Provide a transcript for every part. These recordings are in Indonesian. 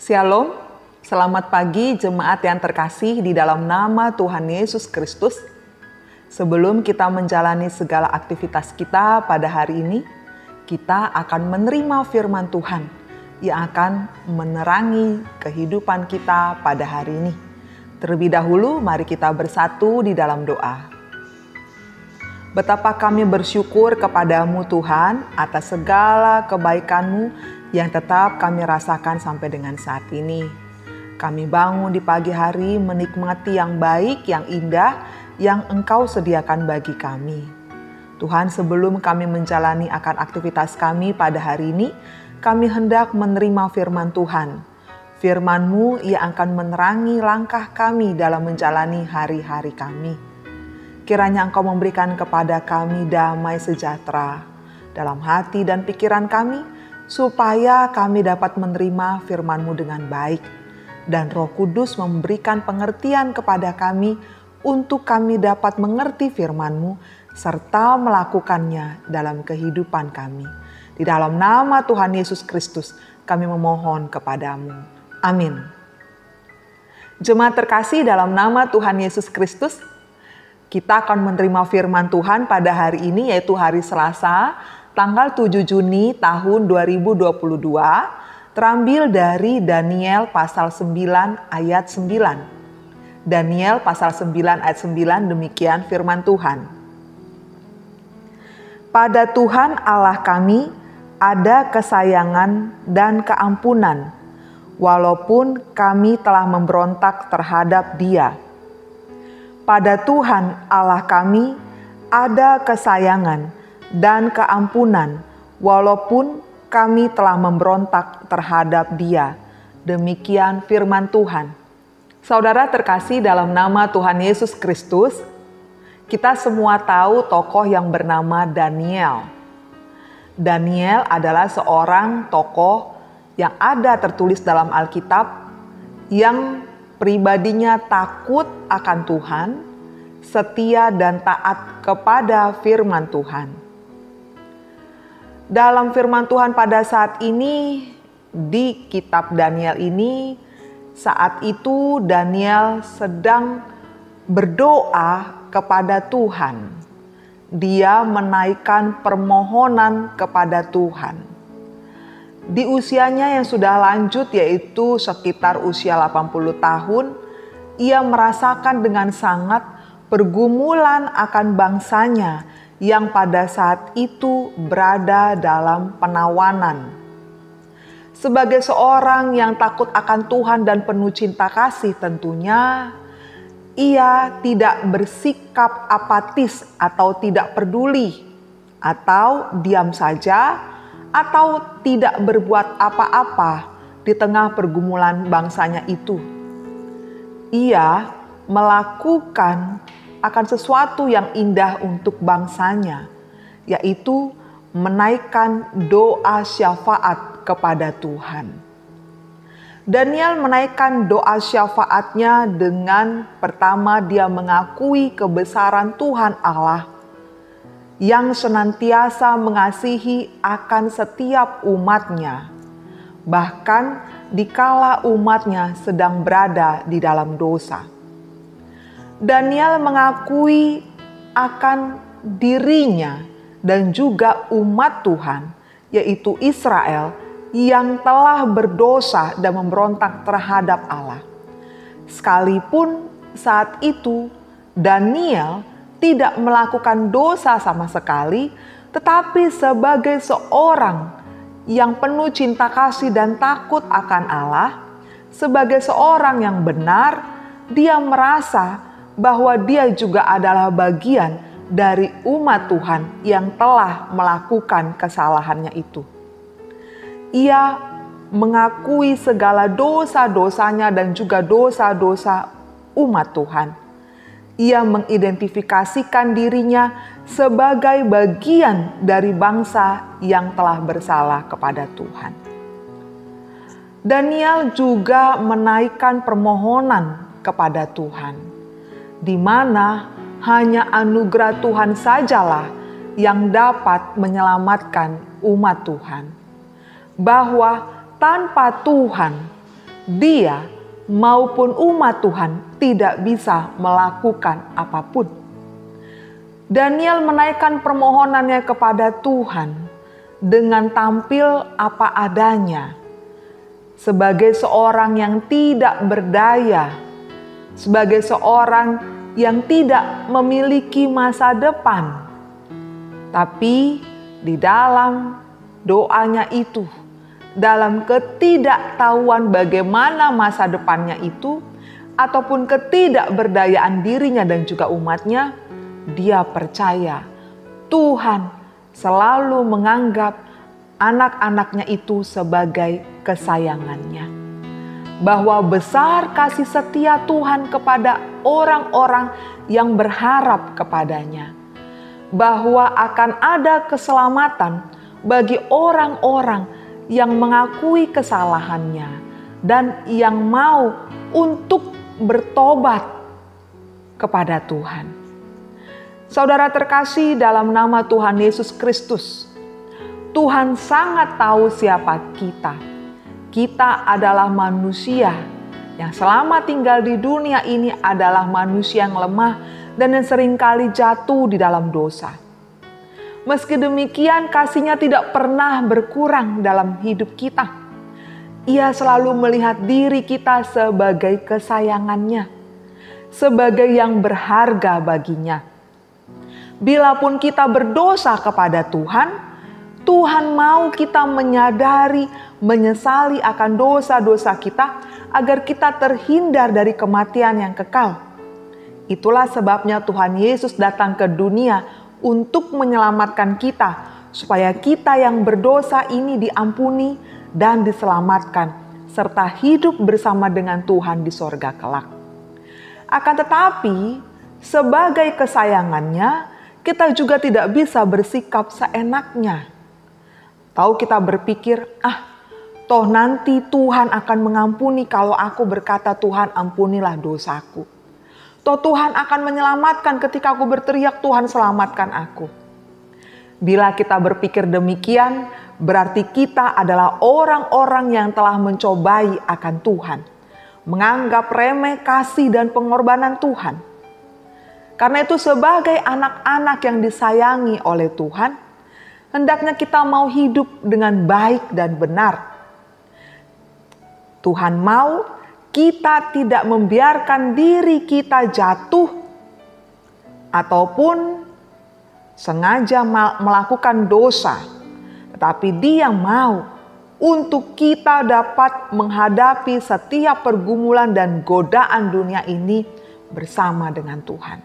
Shalom, selamat pagi jemaat yang terkasih di dalam nama Tuhan Yesus Kristus. Sebelum kita menjalani segala aktivitas kita pada hari ini, kita akan menerima firman Tuhan yang akan menerangi kehidupan kita pada hari ini. Terlebih dahulu, mari kita bersatu di dalam doa. Betapa kami bersyukur kepadamu Tuhan atas segala kebaikan-Mu yang tetap kami rasakan sampai dengan saat ini. Kami bangun di pagi hari menikmati yang baik, yang indah, yang Engkau sediakan bagi kami. Tuhan, sebelum kami menjalani akan aktivitas kami pada hari ini, kami hendak menerima firman Tuhan. Firman-Mu yang akan menerangi langkah kami dalam menjalani hari-hari kami. Kiranya Engkau memberikan kepada kami damai sejahtera dalam hati dan pikiran kami, supaya kami dapat menerima firman-Mu dengan baik, dan Roh Kudus memberikan pengertian kepada kami untuk kami dapat mengerti firman-Mu serta melakukannya dalam kehidupan kami. Di dalam nama Tuhan Yesus Kristus kami memohon kepadamu. Amin. Jemaat terkasih, dalam nama Tuhan Yesus Kristus, kita akan menerima firman Tuhan pada hari ini, yaitu hari Selasa, tanggal 7 Juni tahun 2022, terambil dari Daniel pasal 9 ayat 9. Daniel pasal 9 ayat 9, demikian firman Tuhan. Pada Tuhan Allah kami ada kesayangan dan keampunan, walaupun kami telah memberontak terhadap Dia. Pada Tuhan Allah kami ada kesayangan dan keampunan, walaupun kami telah memberontak terhadap Dia. Demikian firman Tuhan. Saudara terkasih dalam nama Tuhan Yesus Kristus, kita semua tahu tokoh yang bernama Daniel. Daniel adalah seorang tokoh yang ada tertulis dalam Alkitab, yang pribadinya takut akan Tuhan, setia dan taat kepada firman Tuhan. Dalam firman Tuhan pada saat ini, di kitab Daniel ini, saat itu Daniel sedang berdoa kepada Tuhan. Dia menaikkan permohonan kepada Tuhan. Di usianya yang sudah lanjut, yaitu sekitar usia 80 tahun, ia merasakan dengan sangat pergumulan akan bangsanya yang pada saat itu berada dalam penawanan. Sebagai seorang yang takut akan Tuhan dan penuh cinta kasih, tentunya ia tidak bersikap apatis atau tidak peduli, atau diam saja, atau tidak berbuat apa-apa di tengah pergumulan bangsanya itu. Ia melakukan akan sesuatu yang indah untuk bangsanya, yaitu menaikkan doa syafaat kepada Tuhan. Daniel menaikkan doa syafaatnya dengan pertama dia mengakui kebesaran Tuhan Allah yang senantiasa mengasihi akan setiap umatnya, bahkan dikala umatnya sedang berada di dalam dosa. Daniel mengakui akan dirinya dan juga umat Tuhan, yaitu Israel, yang telah berdosa dan memberontak terhadap Allah. Sekalipun saat itu Daniel tidak melakukan dosa sama sekali, tetapi sebagai seorang yang penuh cinta kasih dan takut akan Allah, sebagai seorang yang benar, dia merasa bahwa dia juga adalah bagian dari umat Tuhan yang telah melakukan kesalahannya itu. Ia mengakui segala dosa-dosanya dan juga dosa-dosa umat Tuhan. Ia mengidentifikasikan dirinya sebagai bagian dari bangsa yang telah bersalah kepada Tuhan. Daniel juga menaikkan permohonan kepada Tuhan, di mana hanya anugerah Tuhan sajalah yang dapat menyelamatkan umat Tuhan. Bahwa tanpa Tuhan dia maupun umat Tuhan tidak bisa melakukan apapun. Daniel menaikkan permohonannya kepada Tuhan dengan tampil apa adanya, sebagai seorang yang tidak berdaya, sebagai seorang yang tidak memiliki masa depan. Tapi di dalam doanya itu, dalam ketidaktahuan bagaimana masa depannya itu, ataupun ketidakberdayaan dirinya dan juga umatnya, dia percaya Tuhan selalu menganggap anak-anaknya itu sebagai kesayangannya. Bahwa besar kasih setia Tuhan kepada orang-orang yang berharap kepadanya. Bahwa akan ada keselamatan bagi orang-orang yang mengakui kesalahannya dan yang mau untuk bertobat kepada Tuhan. Saudara terkasih dalam nama Tuhan Yesus Kristus, Tuhan sangat tahu siapa kita. Kita adalah manusia yang selama tinggal di dunia ini adalah manusia yang lemah dan yang seringkali jatuh di dalam dosa. Meski demikian, kasih-Nya tidak pernah berkurang dalam hidup kita. Ia selalu melihat diri kita sebagai kesayangannya, sebagai yang berharga baginya. Bilapun kita berdosa kepada Tuhan, Tuhan mau kita menyadari, menyesali akan dosa-dosa kita agar kita terhindar dari kematian yang kekal. Itulah sebabnya Tuhan Yesus datang ke dunia untuk menyelamatkan kita, supaya kita yang berdosa ini diampuni dan diselamatkan, serta hidup bersama dengan Tuhan di sorga kelak. Akan tetapi, sebagai kesayangannya, kita juga tidak bisa bersikap seenaknya. Tahu kita berpikir, toh nanti Tuhan akan mengampuni kalau aku berkata, Tuhan ampunilah dosaku. Toh Tuhan akan menyelamatkan ketika aku berteriak, Tuhan selamatkan aku. Bila kita berpikir demikian, berarti kita adalah orang-orang yang telah mencobai akan Tuhan. Menganggap remeh kasih dan pengorbanan Tuhan. Karena itu sebagai anak-anak yang disayangi oleh Tuhan, hendaknya kita mau hidup dengan baik dan benar. Tuhan mau kita tidak membiarkan diri kita jatuh ataupun sengaja melakukan dosa. Tetapi Dia mau untuk kita dapat menghadapi setiap pergumulan dan godaan dunia ini bersama dengan Tuhan.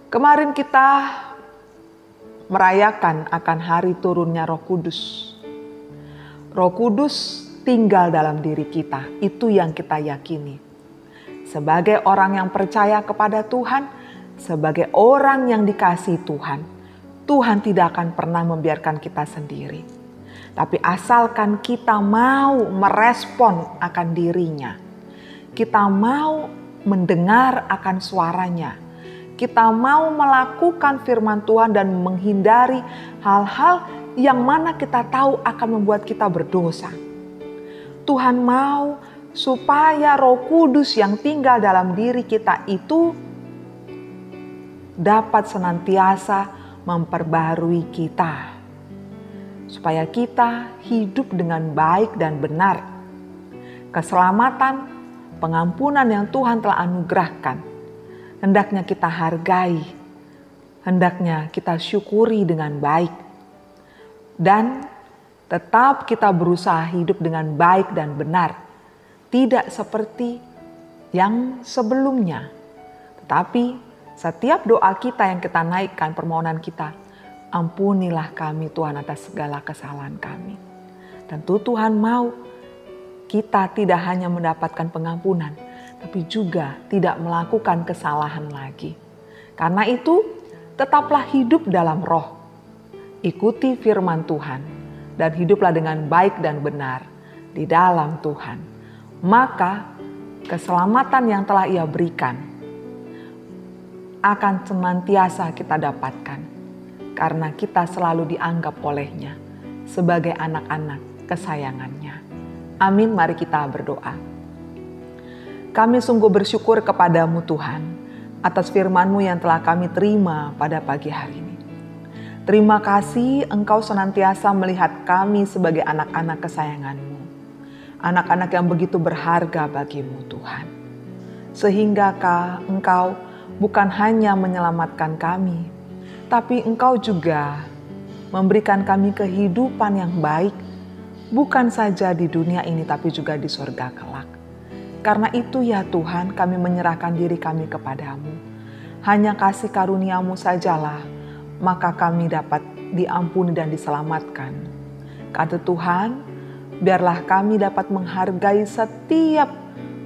Kemarin kita merayakan akan hari turunnya Roh Kudus. Roh Kudus tinggal dalam diri kita, itu yang kita yakini. Sebagai orang yang percaya kepada Tuhan, sebagai orang yang dikasihi Tuhan, Tuhan tidak akan pernah membiarkan kita sendiri. Tapi asalkan kita mau merespon akan dirinya, kita mau mendengar akan suaranya, kita mau melakukan firman Tuhan dan menghindari hal-hal yang mana kita tahu akan membuat kita berdosa. Tuhan mau supaya Roh Kudus yang tinggal dalam diri kita itu dapat senantiasa memperbarui kita. Supaya kita hidup dengan baik dan benar. Keselamatan, pengampunan yang Tuhan telah anugerahkan, hendaknya kita hargai, hendaknya kita syukuri dengan baik. Dan tetap kita berusaha hidup dengan baik dan benar. Tidak seperti yang sebelumnya. Tetapi setiap doa kita yang kita naikkan, permohonan kita, ampunilah kami Tuhan atas segala kesalahan kami. Tentu Tuhan mau kita tidak hanya mendapatkan pengampunan, tapi juga tidak melakukan kesalahan lagi. Karena itu, tetaplah hidup dalam roh. Ikuti firman Tuhan dan hiduplah dengan baik dan benar di dalam Tuhan. Maka keselamatan yang telah Ia berikan akan senantiasa kita dapatkan. Karena kita selalu dianggap oleh-Nya sebagai anak-anak kesayangannya. Amin, mari kita berdoa. Kami sungguh bersyukur kepadamu Tuhan, atas firman-Mu yang telah kami terima pada pagi hari ini. Terima kasih Engkau senantiasa melihat kami sebagai anak-anak kesayangan-Mu. Anak-anak yang begitu berharga bagimu Tuhan. Sehinggakah Engkau bukan hanya menyelamatkan kami, tapi Engkau juga memberikan kami kehidupan yang baik, bukan saja di dunia ini tapi juga di surga kelak. Karena itu ya Tuhan, kami menyerahkan diri kami kepadamu. Hanya kasih karunia-Mu sajalah, maka kami dapat diampuni dan diselamatkan. Kata Tuhan, biarlah kami dapat menghargai setiap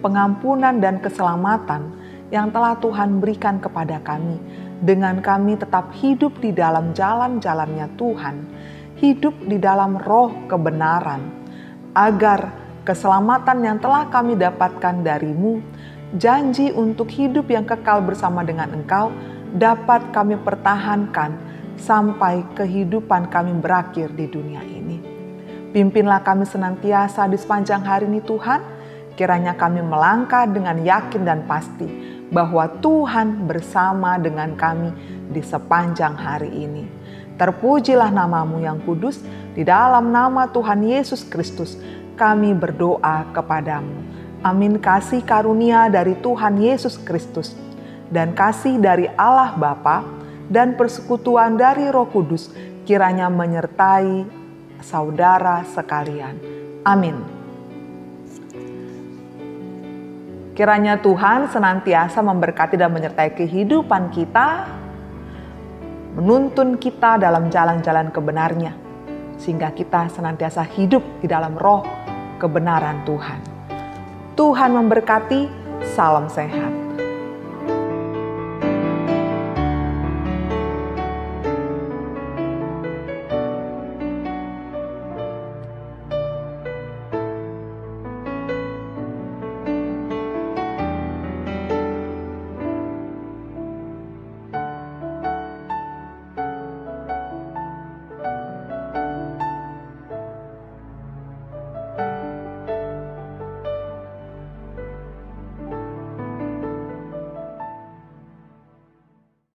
pengampunan dan keselamatan yang telah Tuhan berikan kepada kami, dengan kami tetap hidup di dalam jalan-jalannya Tuhan, hidup di dalam roh kebenaran, agar keselamatan yang telah kami dapatkan dari-Mu, janji untuk hidup yang kekal bersama dengan Engkau, dapat kami pertahankan sampai kehidupan kami berakhir di dunia ini. Pimpinlah kami senantiasa di sepanjang hari ini Tuhan, kiranya kami melangkah dengan yakin dan pasti bahwa Tuhan bersama dengan kami di sepanjang hari ini. Terpujilah nama-Mu yang kudus, di dalam nama Tuhan Yesus Kristus kami berdoa kepadamu. Amin. Kasih karunia dari Tuhan Yesus Kristus dan kasih dari Allah Bapa dan persekutuan dari Roh Kudus kiranya menyertai saudara sekalian. Amin. Kiranya Tuhan senantiasa memberkati dan menyertai kehidupan kita, menuntun kita dalam jalan-jalan kebenar-Nya, sehingga kita senantiasa hidup di dalam roh kebenaran Tuhan. Tuhan memberkati, salam sehat.